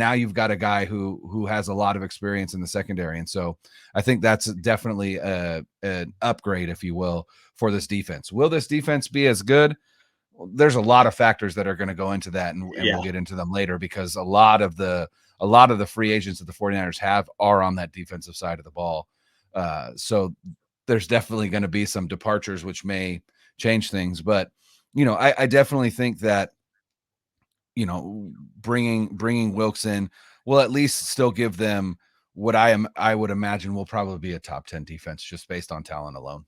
now you've got a guy who has a lot of experience in the secondary. And so I think that's definitely an upgrade, if you will, for this defense. Will this defense be as good? Well, there's a lot of factors that are going to go into that, and we'll get into them later, because a lot of the free agents that the 49ers have are on that defensive side of the ball. So there's definitely going to be some departures, which may change things. But, I definitely think that, bringing Wilks in will at least still give them what I would imagine will probably be a top 10 defense just based on talent alone.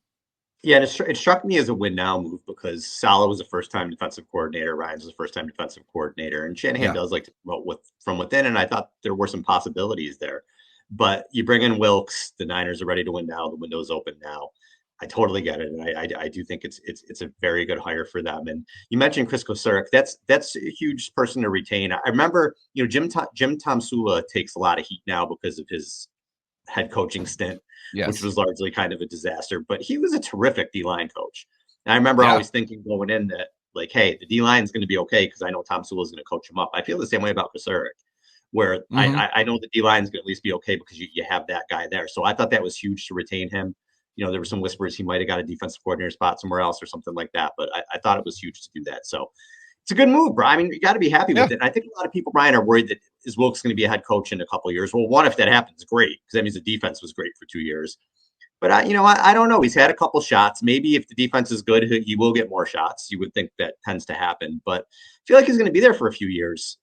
Yeah, and it struck me as a win now move because Saleh was a first-time defensive coordinator, Ryan's was a first-time defensive coordinator, and Shanahan does like to promote from within, and I thought there were some possibilities there. But you bring in Wilks, the Niners are ready to win now, the window's open now. I totally get it, and I do think it's a very good hire for them. And you mentioned Chris Kocurek. That's a huge person to retain. I remember, Jim Tomsula takes a lot of heat now because of his head coaching stint, which was largely kind of a disaster. But he was a terrific D-line coach. And I remember always thinking going in that, like, hey, the D-line is going to be okay because I know Tomsula is going to coach him up. I feel the same way about Kocurek, where I know the D-line is going to at least be okay because you have that guy there. So I thought that was huge to retain him. There were some whispers he might have got a defensive coordinator spot somewhere else or something like that. But I thought it was huge to do that. So it's a good move, Brian. I mean, you got to be happy with it. And I think a lot of people, Brian, are worried that is Wilks going to be a head coach in a couple of years. Well, one, if that happens, great, because that means the defense was great for 2 years. But I don't know. He's had a couple shots. Maybe if the defense is good, he will get more shots. You would think that tends to happen. But I feel like he's going to be there for a few years.